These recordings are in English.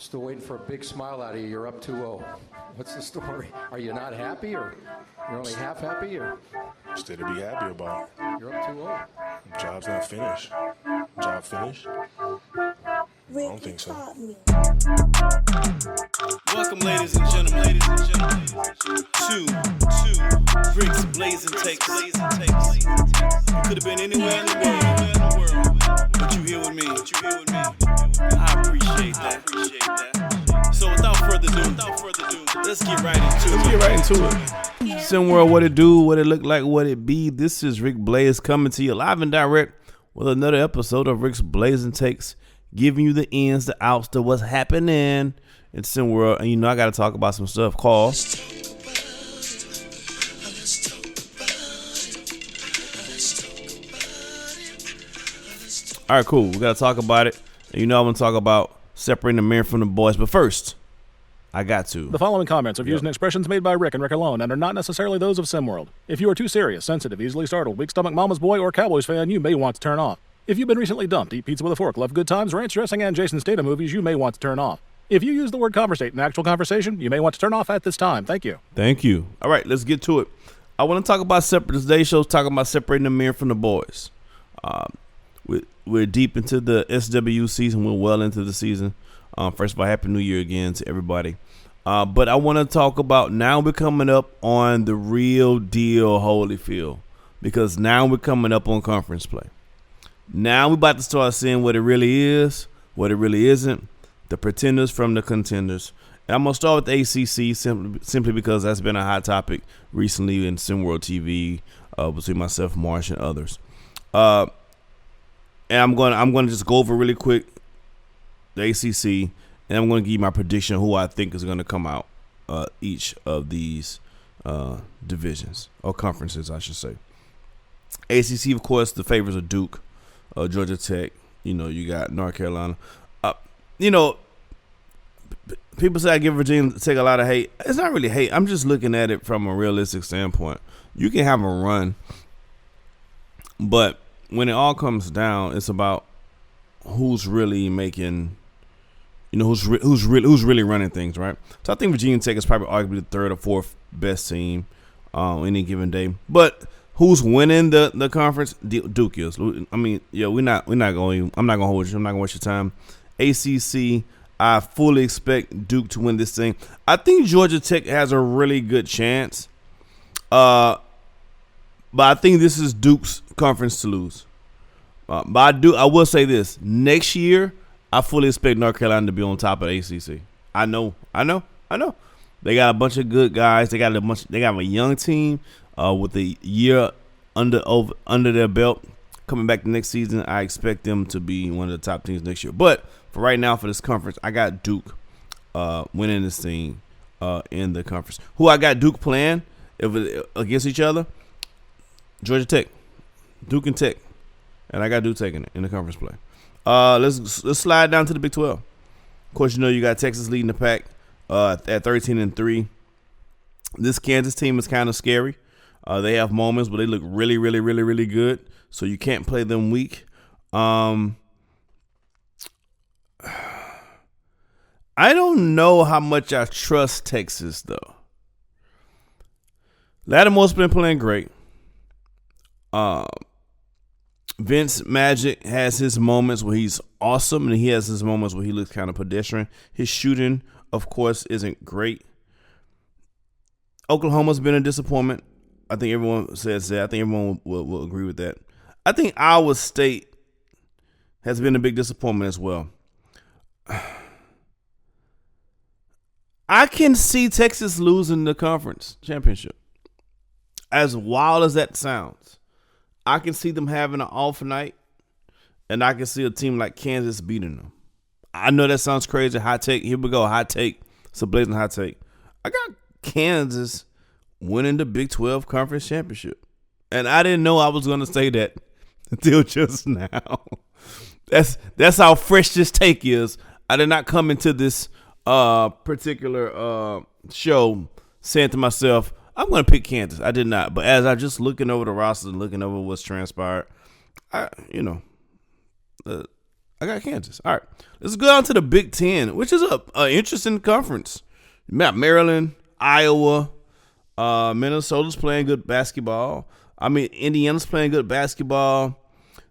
Still waiting for a big smile out of you. You're up 2-0. What's the story? Are you not happy, or you're only half happy, or? Still to be happy about. You're up 2-0. Job's not finished. Job finished? I don't think so. Welcome, ladies and gentlemen, to Rick's Blazing Takes. You could have been anywhere in the world, but you here with me. I appreciate that. So without further ado, let's get right into it. SimWorld, what it do, what it look like, what it be. This is Rick Blaze coming to you live and direct with another episode of Rick's Blazing Takes, giving you the ins, the outs, the what's happening in SimWorld. And you know I got to talk about some stuff called all right, cool. We got to talk about it. And you know I'm going to talk about separating the men from the boys. But first, I got to. The following comments are views and expressions made by Rick and Rick alone and are not necessarily those of SimWorld. If you are too serious, sensitive, easily startled, weak stomach, mama's boy, or Cowboys fan, you may want to turn off. If you've been recently dumped, eat pizza with a fork, love good times, ranch dressing, and Jason Statham movies, you may want to turn off. If you use the word conversate in actual conversation, you may want to turn off at this time. Thank you. Thank you. All right, let's get to it. I want to talk about today's show's talking about separating the men from the boys. We're deep into the SW season. We're well into the season. First of all, Happy New Year again to everybody. But I want to talk about now we're coming up on the real deal Holyfield, because now we're coming up on conference play. Now we're about to start seeing what it really is, what it really isn't, the pretenders from the contenders. And I'm going to start with the ACC simply because that's been a hot topic recently in SimWorld TV between myself, Marsh, and others. And I'm going to just go over really quick the ACC, and I'm going to give you my prediction of who I think is going to come out each of these divisions, or conferences, I should say. ACC, of course, the favorites are Duke, Georgia Tech. You know, you got North Carolina. People say I give Virginia Tech a lot of hate. It's not really hate. I'm just looking at it from a realistic standpoint. You can have a run, but when it all comes down, it's about who's really making, who's really running things, right? So I think Virginia Tech is probably arguably the third or fourth best team any given day. But who's winning the conference? Duke is. I mean, yeah, I'm not gonna hold you. I'm not gonna waste your time. ACC, I fully expect Duke to win this thing. I think Georgia Tech has a really good chance. But I think this is Duke's conference to lose. But I will say this: next year, I fully expect North Carolina to be on top of the ACC. I know. They got a bunch of good guys. They got a young team with a year under their belt. Coming back the next season, I expect them to be one of the top teams next year. But for right now, for this conference, I got Duke winning this thing in the conference. Who I got Duke playing against each other? Georgia Tech, Duke and Tech, and I got Duke taking it in the conference play. Let's slide down to the Big 12. Of course, you got Texas leading the pack at 13-3. This Kansas team is kind of scary. They have moments, but they look really, really, really, really good. So you can't play them weak. I don't know how much I trust Texas though. Lattimore's been playing great. Vince Magic has his moments where he's awesome, and he has his moments where he looks kind of pedestrian. His shooting, of course, isn't great. Oklahoma's been a disappointment. I think everyone says that. I think everyone will agree with that. I think Iowa State has been a big disappointment as well. I can see Texas losing the conference championship. As wild as that sounds, I can see them having an off night, and I can see a team like Kansas beating them. I know that sounds crazy. Hot take. Here we go. Hot take. It's a blazing hot take. I got Kansas winning the Big 12 Conference Championship. And I didn't know I was going to say that until just now. That's how fresh this take is. I did not come into this particular show saying to myself, I'm going to pick Kansas. I did not. But as I just looking over the roster and looking over what's transpired, I got Kansas. All right. Let's go on to the Big Ten, which is a interesting conference. You got Maryland, Iowa, Minnesota's playing good basketball. I mean, Indiana's playing good basketball.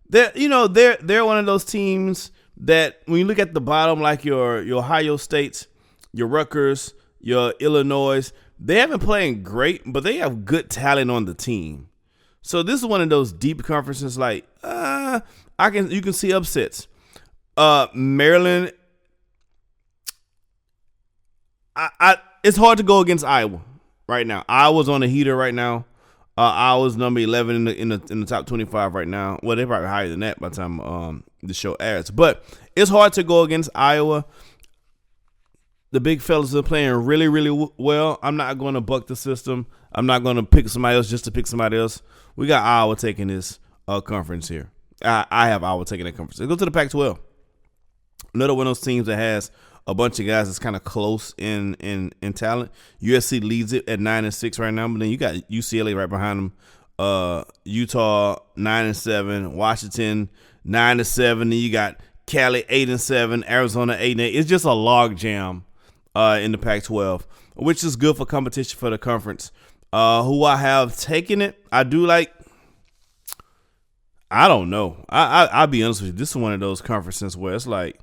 They're one of those teams that when you look at the bottom, like your Ohio States, your Rutgers, your Illinois, they haven't playing great, but they have good talent on the team. So this is one of those deep conferences. Like, you can see upsets. Maryland, it's hard to go against Iowa right now. Iowa's on the heater right now. Iowa's number 11 in the top 25 right now. Well, they're probably higher than that by the time the show airs. But it's hard to go against Iowa. The big fellas are playing really, really well. I'm not going to buck the system. I'm not going to pick somebody else just to pick somebody else. We got Iowa taking this conference here. I have Iowa taking that conference. Let's go to the Pac-12. Another one of those teams that has a bunch of guys that's kind of close in talent. USC leads it at 9-6 right now, but then you got UCLA right behind them. Utah 9-7, Washington 9-7. Then you got Cali 8-7, Arizona 8-8. It's just a log jam in the Pac-12, which is good for competition for the conference. Who I have taken it, I do like. I don't know. I'll be honest with you. This is one of those conferences where it's like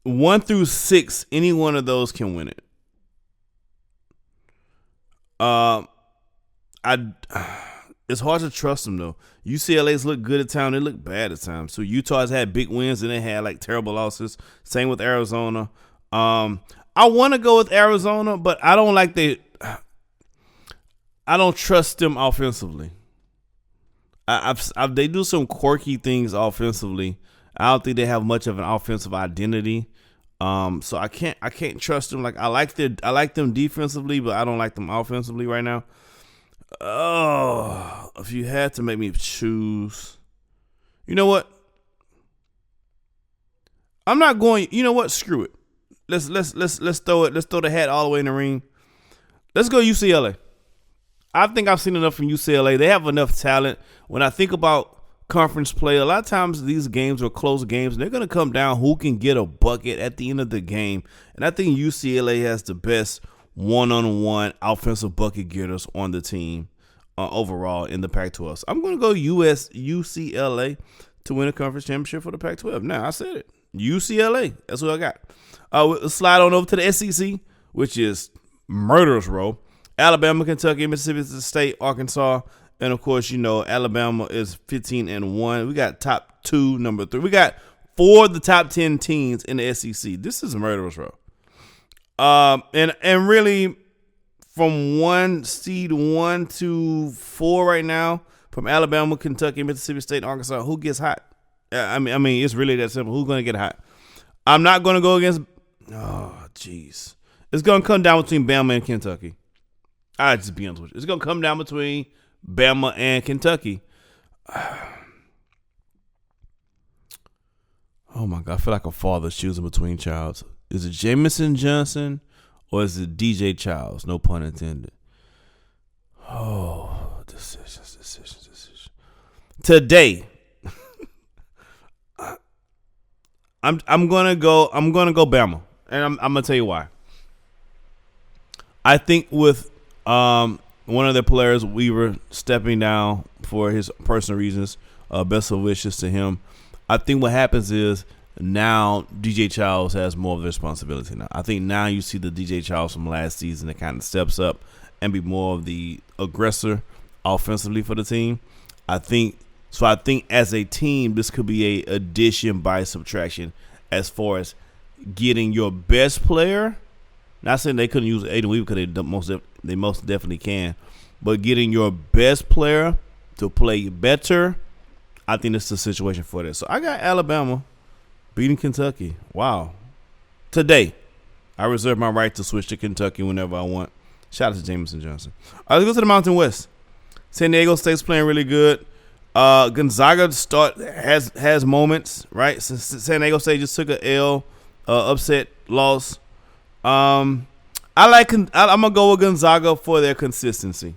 1 through 6, any one of those can win it. It's hard to trust them though. UCLA's look good at times, they look bad at times. So Utah's had big wins and they had like terrible losses. Same with Arizona. I want to go with Arizona, but I don't trust them offensively. They do some quirky things offensively. I don't think they have much of an offensive identity. So I can't trust them. Like I like them defensively, but I don't like them offensively right now. Oh, if you had to make me choose, you know what? I'm not going. You know what? Screw it. Let's throw it. Let's throw the hat all the way in the ring. Let's go UCLA. I think I've seen enough from UCLA. They have enough talent. When I think about conference play, a lot of times these games are close games, and they're going to come down who can get a bucket at the end of the game. And I think UCLA has the best one-on-one offensive bucket getters on the team overall in the Pac-12. So I'm going to go UCLA to win a conference championship for the Pac-12. Now, I said it. UCLA. That's what I got. We'll slide on over to the SEC, which is murderous row. Alabama, Kentucky, Mississippi State, Arkansas, and of course, you know, Alabama is 15-1. We got top 2, number 3. We got 4 of the top 10 teams in the SEC. This is murderous row. And really, from seed 1 to 4 right now, from Alabama, Kentucky, Mississippi State, Arkansas, who gets hot? I mean, it's really that simple. Who's going to get hot? I'm not going to go against. Oh, jeez. It's going to come down between Bama and Kentucky. I'll just be honest with you. It's going to come down between Bama and Kentucky. Oh, my God. I feel like a father choosing between childs. Is it Jamison Johnson or is it DJ Childs? No pun intended. Oh, decisions. Today, I'm gonna go Bama, and I'm gonna tell you why. I think with one of their players, Weaver, stepping down for his personal reasons, best of wishes to him. I think what happens is now DJ Childs has more of the responsibility now. I think now you see the DJ Childs from last season that kind of steps up and be more of the aggressor offensively for the team. I think as a team, this could be a addition by subtraction as far as getting your best player. Not saying they couldn't use Aiden Weaver because they most definitely can, but getting your best player to play better, I think that's the situation for this. So I got Alabama beating Kentucky. Wow. Today, I reserve my right to switch to Kentucky whenever I want. Shout out to Jamison Johnson. All right, let's go to the Mountain West. San Diego State's playing really good. Gonzaga has moments, right? San Diego State just took a L, upset loss. I'm gonna go with Gonzaga for their consistency.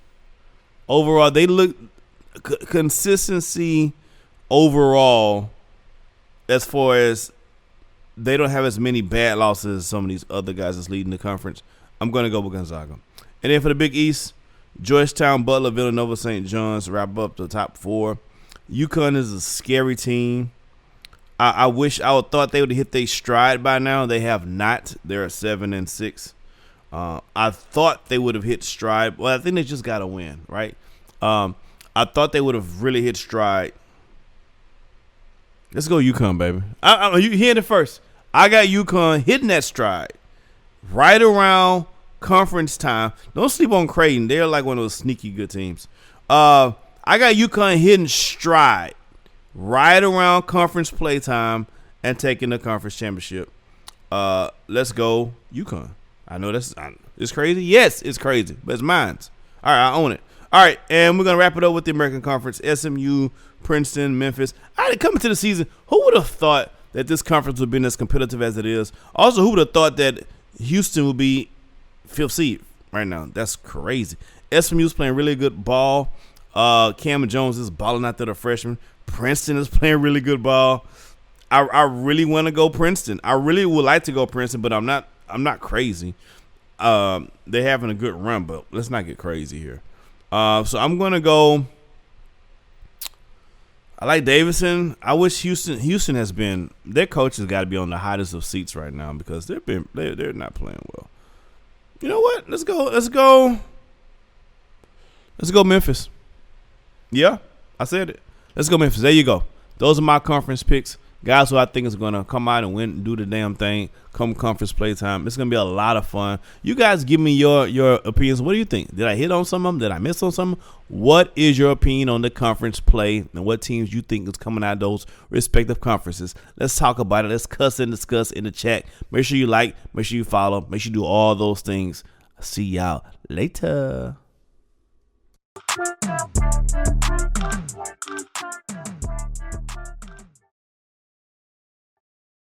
Overall, they look consistency overall as far as they don't have as many bad losses as some of these other guys that's leading the conference, I'm going to go with Gonzaga. And then for the Big East, Georgetown, Butler, Villanova, St. John's wrap up the top 4. UConn is a scary team. I wish I would thought they would have hit their stride by now. They have not. They're at 7-6. I thought they would have hit stride. Well, I think they just got to win, right? I thought they would have really hit stride. Let's go UConn, baby. You hearing it first. I got UConn hitting that stride right around conference time. Don't sleep on Creighton. They're like one of those sneaky good teams. I got UConn hitting stride right around conference play time and taking the conference championship. Let's go UConn. I know it's crazy. Yes, it's crazy, but it's mine. All right, I own it. All right, and we're going to wrap it up with the American Conference. SMU, Princeton, Memphis. Coming to the season, who would have thought that this conference would be as competitive as it is? Also, who would have thought that Houston would be 5th seed right now? That's crazy. SMU's playing really good ball. Cam Jones is balling out there, the freshman. Princeton is playing really good ball. I really want to go Princeton. I really would like to go Princeton, but I'm not crazy. They're having a good run, but let's not get crazy here. So I'm gonna go. I like Davidson. I wish Houston has been. Their coach has got to be on the hottest of seats right now because they're not playing well. You know what? Let's go Memphis. Yeah, I said it. Let's go Memphis. There you go. Those are my conference picks. Guys who I think is going to come out and win and do the damn thing come conference play time. It's going to be a lot of fun. You guys give me your opinions. What do you think? Did I hit on some of them? Did I miss on some? What is your opinion on the conference play and what teams you think is coming out of those respective conferences? Let's talk about it. Let's cuss and discuss in the chat. Make sure you like. Make sure you follow. Make sure you do all those things. I'll see y'all later.